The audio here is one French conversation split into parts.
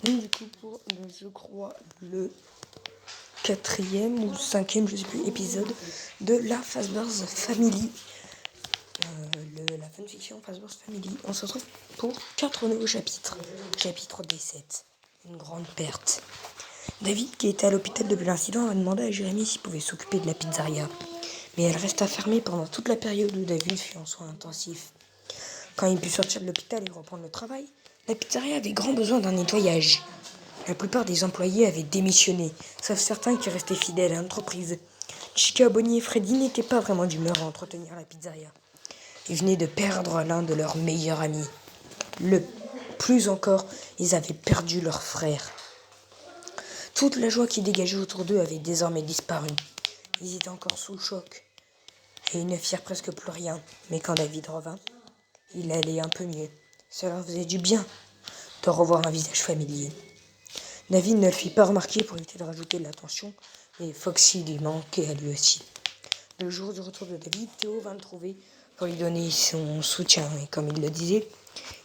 Donc du coup pour, je crois, le 4e ou 5e, je sais plus, épisode de la Fazbear's Family. La fanfiction Fazbear's Family. On se retrouve pour 4 nouveaux chapitres. Chapitre 17. Une grande perte. David, qui était à l'hôpital depuis l'incident, a demandé à Jérémy s'il pouvait s'occuper de la pizzeria. Mais elle resta fermée pendant toute la période où David fut en soins intensifs. Quand il put sortir de l'hôpital et reprendre le travail, la pizzeria avait grand besoin d'un nettoyage. La plupart des employés avaient démissionné, sauf certains qui restaient fidèles à l'entreprise. Chica, Bonnie et Freddy n'étaient pas vraiment d'humeur à entretenir la pizzeria. Ils venaient de perdre l'un de leurs meilleurs amis. Plus encore, ils avaient perdu leur frère. Toute la joie qui dégageait autour d'eux avait désormais disparu. Ils étaient encore sous le choc et ils ne firent presque plus rien. Mais quand David revint, il allait un peu mieux. Cela faisait du bien de revoir un visage familier. David ne le fit pas remarquer pour éviter de rajouter de l'attention, mais Foxy lui manquait à lui aussi. Le jour du retour de David, Théo vint le trouver pour lui donner son soutien. Et comme il le disait,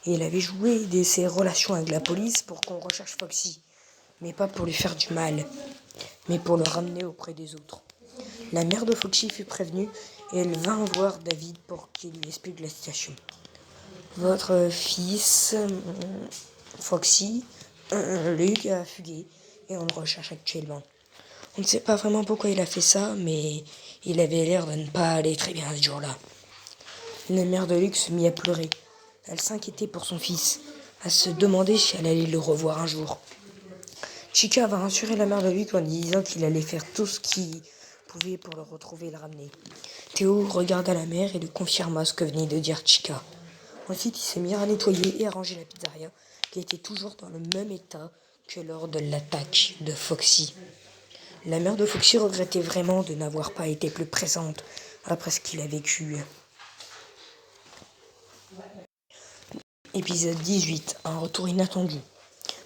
il avait joué de ses relations avec la police pour qu'on recherche Foxy. Mais pas pour lui faire du mal, mais pour le ramener auprès des autres. La mère de Foxy fut prévenue et elle vint voir David pour qu'il lui explique la situation. Votre fils, Foxy, Luc, a fugué et on le recherche actuellement. On ne sait pas vraiment pourquoi il a fait ça, mais il avait l'air de ne pas aller très bien ce jour-là. La mère de Luc se mit à pleurer. Elle s'inquiétait pour son fils, à se demander si elle allait le revoir un jour. Chica va rassurer la mère de Luc en disant qu'il allait faire tout ce qu'il pouvait pour le retrouver et le ramener. Théo regarda la mère et lui confirma ce que venait de dire Chica. Ensuite, il s'est mis à nettoyer et à ranger la pizzeria, qui était toujours dans le même état que lors de l'attaque de Foxy. La mère de Foxy regrettait vraiment de n'avoir pas été plus présente après ce qu'il a vécu. Épisode 18, un retour inattendu.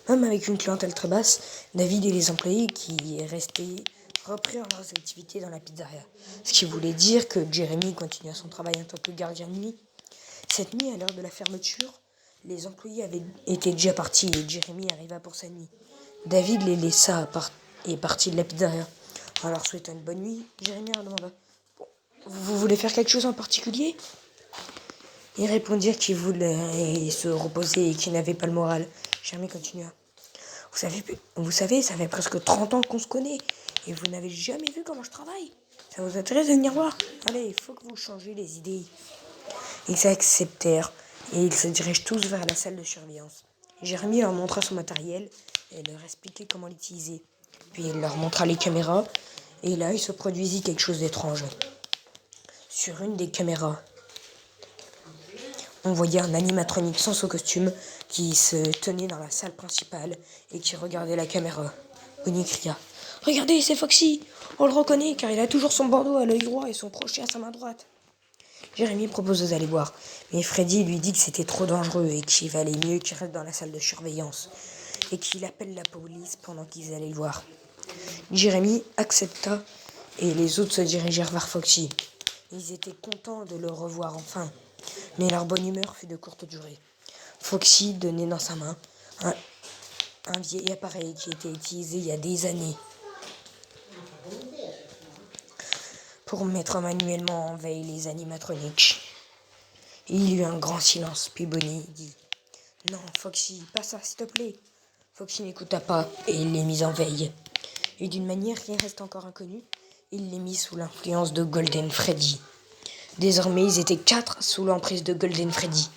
Même avec une clientèle très basse, David et les employés qui restaient reprirent leurs activités dans la pizzeria. Ce qui voulait dire que Jérémy continua son travail en tant que gardien de nuit. Cette nuit, à l'heure de la fermeture, les employés avaient été déjà partis et Jérémy arriva pour sa nuit. David les laissa et partit de la pizzeria. En leur souhaitant une bonne nuit, Jérémy leur demanda « Vous voulez faire quelque chose en particulier ?» Ils répondirent qu'ils voulaient se reposer et qu'ils n'avaient pas le moral. Jérémy continua. Vous savez, ça fait presque 30 ans qu'on se connaît et vous n'avez jamais vu comment je travaille. Ça vous intéresse de venir voir ? Allez, il faut que vous changez les idées. Ils acceptèrent et ils se dirigent tous vers la salle de surveillance. Jérémy leur montra son matériel et leur expliquait comment l'utiliser. Puis il leur montra les caméras et là, il se produisit quelque chose d'étrange. Sur une des caméras, on voyait un animatronique sans son costume qui se tenait dans la salle principale et qui regardait la caméra. Bonnie cria « Regardez, c'est Foxy ! On le reconnaît car il a toujours son bandeau à l'œil droit et son crochet à sa main droite. » Jérémy propose d'aller voir, mais Freddy lui dit que c'était trop dangereux et qu'il valait mieux qu'il reste dans la salle de surveillance et qu'il appelle la police pendant qu'ils allaient le voir. Jérémy accepta et les autres se dirigèrent vers Foxy. Ils étaient contents de le revoir enfin, mais leur bonne humeur fut de courte durée. Foxy donnait dans sa main un vieil appareil qui était utilisé il y a des années pour mettre manuellement en veille les animatroniques. Il y eut un grand silence, puis Bonnie dit « Non, Foxy, pas ça, s'il te plaît !» Foxy n'écouta pas et il les mit en veille. Et d'une manière qui reste encore inconnue, il les mit sous l'influence de Golden Freddy. Désormais, ils étaient 4 sous l'emprise de Golden Freddy.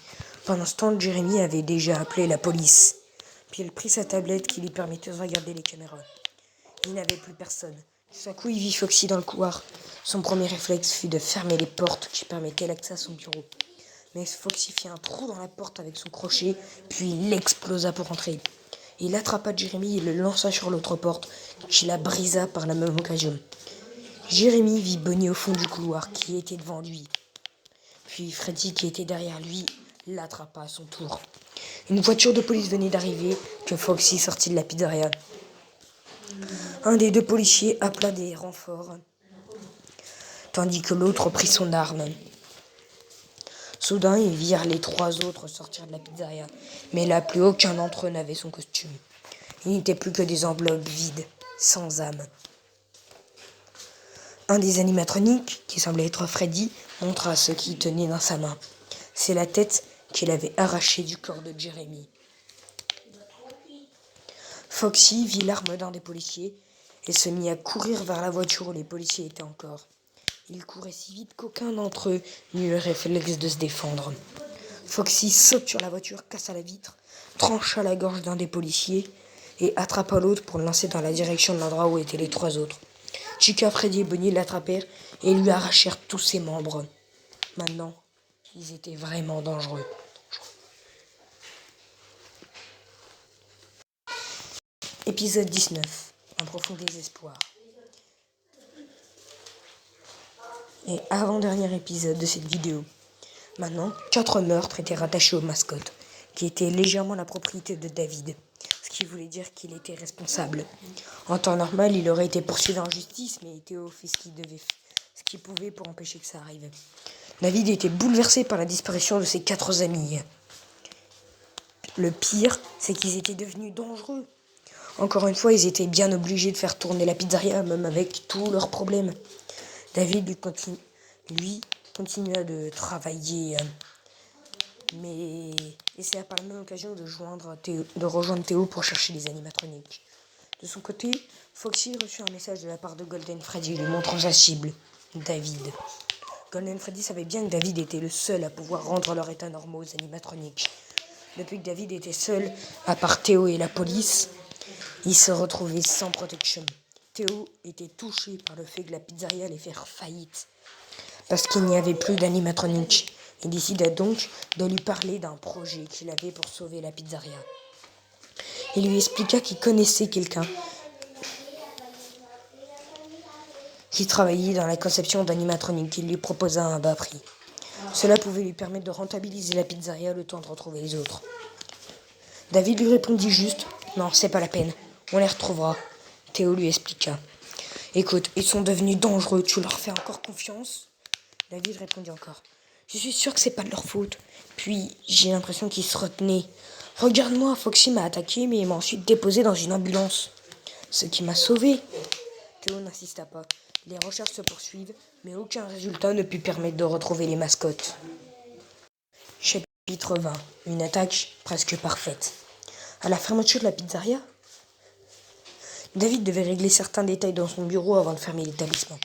Pendant ce temps, Jérémy avait déjà appelé la police. Puis il prit sa tablette qui lui permettait de regarder les caméras. Il n'avait plus personne. Tout à coup, il vit Foxy dans le couloir. Son premier réflexe fut de fermer les portes qui permettaient l'accès à son bureau. Mais Foxy fit un trou dans la porte avec son crochet, puis il l'explosa pour entrer. Il attrapa Jérémy et le lança sur l'autre porte, qui la brisa par la même occasion. Jérémy vit Bonnie au fond du couloir, qui était devant lui. Puis Freddy, qui était derrière lui, l'attrapa à son tour. Une voiture de police venait d'arriver, que Foxy sortit de la pizzeria. Un des 2 policiers appela des renforts, tandis que l'autre prit son arme. Soudain, ils virent les 3 autres sortir de la pizzeria, mais là, plus aucun d'entre eux n'avait son costume. Il n'était plus que des enveloppes vides, sans âme. Un des animatroniques, qui semblait être Freddy, montra ce qu'il tenait dans sa main. C'est la tête qu'il avait arrachée du corps de Jeremy. Foxy vit l'arme d'un des policiers et se mit à courir vers la voiture où les policiers étaient encore. Il courait si vite qu'aucun d'entre eux n'eut le réflexe de se défendre. Foxy saute sur la voiture, cassa la vitre, trancha la gorge d'un des policiers et attrapa l'autre pour le lancer dans la direction de l'endroit où étaient les 3 autres. Chica, Freddy et Bonnie l'attrapèrent et lui arrachèrent tous ses membres. Maintenant, ils étaient vraiment dangereux. Épisode 19. Un profond désespoir. Et avant-dernier épisode de cette vidéo. Maintenant, 4 meurtres étaient rattachés aux mascottes, qui étaient légèrement la propriété de David, ce qui voulait dire qu'il était responsable. En temps normal, il aurait été poursuivi en justice, mais Théo fait ce qu'il pouvait pour empêcher que ça arrive. David était bouleversé par la disparition de ses 4 amis. Le pire, c'est qu'ils étaient devenus dangereux. Encore une fois, ils étaient bien obligés de faire tourner la pizzeria, même avec tous leurs problèmes. David, lui, continua de travailler, mais essaya par la même occasion de rejoindre Théo pour chercher les animatroniques. De son côté, Foxy reçut un message de la part de Golden Freddy lui montrant sa cible, David. Golden Freddy savait bien que David était le seul à pouvoir rendre leur état normaux aux animatroniques. Depuis que David était seul, à part Théo et la police, il se retrouvait sans protection. Théo était touché par le fait que la pizzeria allait faire faillite, parce qu'il n'y avait plus d'animatronique. Il décida donc de lui parler d'un projet qu'il avait pour sauver la pizzeria. Il lui expliqua qu'il connaissait quelqu'un qui travaillait dans la conception d'animatronique, qui lui proposa un bas prix. Cela pouvait lui permettre de rentabiliser la pizzeria le temps de retrouver les autres. David lui répondit juste « Non, c'est pas la peine, on les retrouvera ». Théo lui expliqua « Écoute, ils sont devenus dangereux, tu leur fais encore confiance ?» David répondit encore « Je suis sûr que c'est pas de leur faute. » Puis j'ai l'impression qu'ils se retenaient. « Regarde-moi, Foxy m'a attaqué mais il m'a ensuite déposé dans une ambulance. Ce qui m'a sauvé. » Théo n'insista pas. Les recherches se poursuivent, mais aucun résultat ne put permettre de retrouver les mascottes. Chapitre 20. Une attaque presque parfaite. À la fermeture de la pizzeria, David devait régler certains détails dans son bureau avant de fermer l'établissement.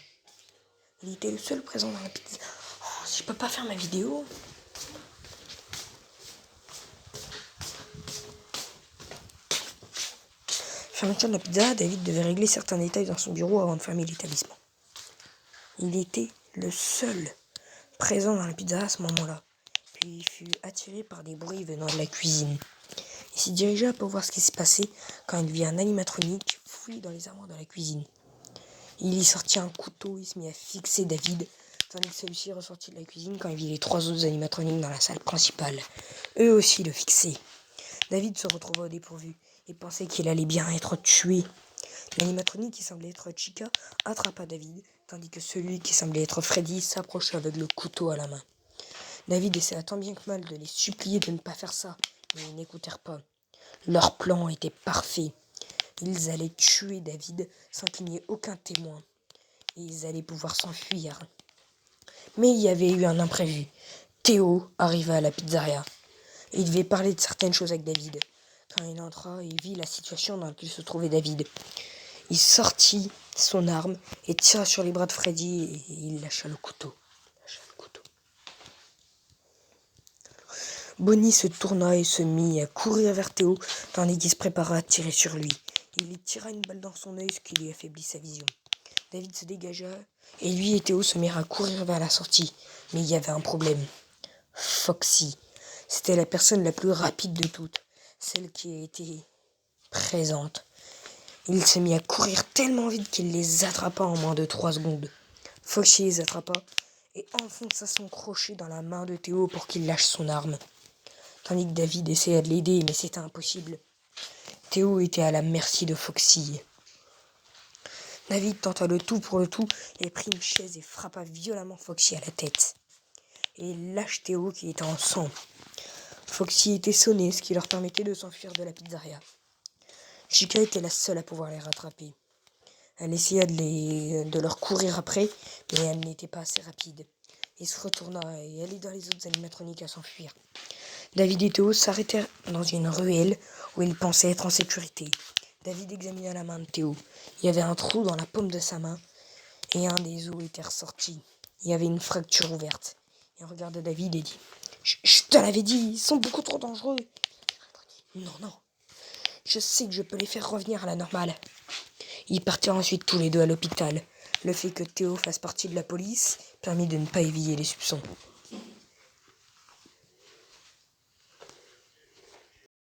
Il était le seul présent dans la pizzeria. Oh, si je peux pas faire ma vidéo. Fermeture de la pizzeria, David devait régler certains détails dans son bureau avant de fermer l'établissement. Il était le seul présent dans la pizzeria à ce moment-là. Puis il fut attiré par des bruits venant de la cuisine. Il s'y dirigea pour voir ce qui se passait quand il vit un animatronique fouiller dans les armoires de la cuisine. Il y sortit un couteau et se mit à fixer David, tandis que celui-ci ressortit de la cuisine quand il vit les 3 autres animatroniques dans la salle principale. Eux aussi le fixaient. David se retrouva au dépourvu et pensait qu'il allait bien être tué. L'animatronique qui semblait être Chica attrapa David, tandis que celui qui semblait être Freddy s'approcha avec le couteau à la main. David essaya tant bien que mal de les supplier de ne pas faire ça, mais ils n'écoutèrent pas. Leur plan était parfait. Ils allaient tuer David sans qu'il n'y ait aucun témoin. Et ils allaient pouvoir s'enfuir. Mais il y avait eu un imprévu. Théo arriva à la pizzeria. Il devait parler de certaines choses avec David. Quand il entra, il vit la situation dans laquelle se trouvait David. Il sortit son arme et tira sur les bras de Freddy et il lâcha le couteau. Bonnie se tourna et se mit à courir vers Théo tandis qu'il se prépara à tirer sur lui. Il lui tira une balle dans son œil, ce qui lui affaiblit sa vision. David se dégagea et lui et Théo se mirent à courir vers la sortie. Mais il y avait un problème. Foxy. C'était la personne la plus rapide de toutes, celle qui était présente. Il se mit à courir tellement vite qu'il les attrapa en moins de 3 secondes. Foxy les attrapa et enfonça son crochet dans la main de Théo pour qu'il lâche son arme. Tandis que David essaya de l'aider, mais c'était impossible. Théo était à la merci de Foxy. David tenta le tout pour le tout et prit une chaise et frappa violemment Foxy à la tête. Et il lâche Théo qui était en sang. Foxy était sonné, ce qui leur permettait de s'enfuir de la pizzeria. Chica était la seule à pouvoir les rattraper. Elle essaya de leur courir après, mais elle n'était pas assez rapide. Il se retourna et aida les autres animatroniques à s'enfuir. David et Théo s'arrêtèrent dans une ruelle où ils pensaient être en sécurité. David examina la main de Théo. Il y avait un trou dans la paume de sa main et un des os était ressorti. Il y avait une fracture ouverte. Il regarda David et dit « Je te l'avais dit, ils sont beaucoup trop dangereux. » Non, je sais que je peux les faire revenir à la normale. Ils partirent ensuite tous les deux à l'hôpital. Le fait que Théo fasse partie de la police permit de ne pas éveiller les soupçons.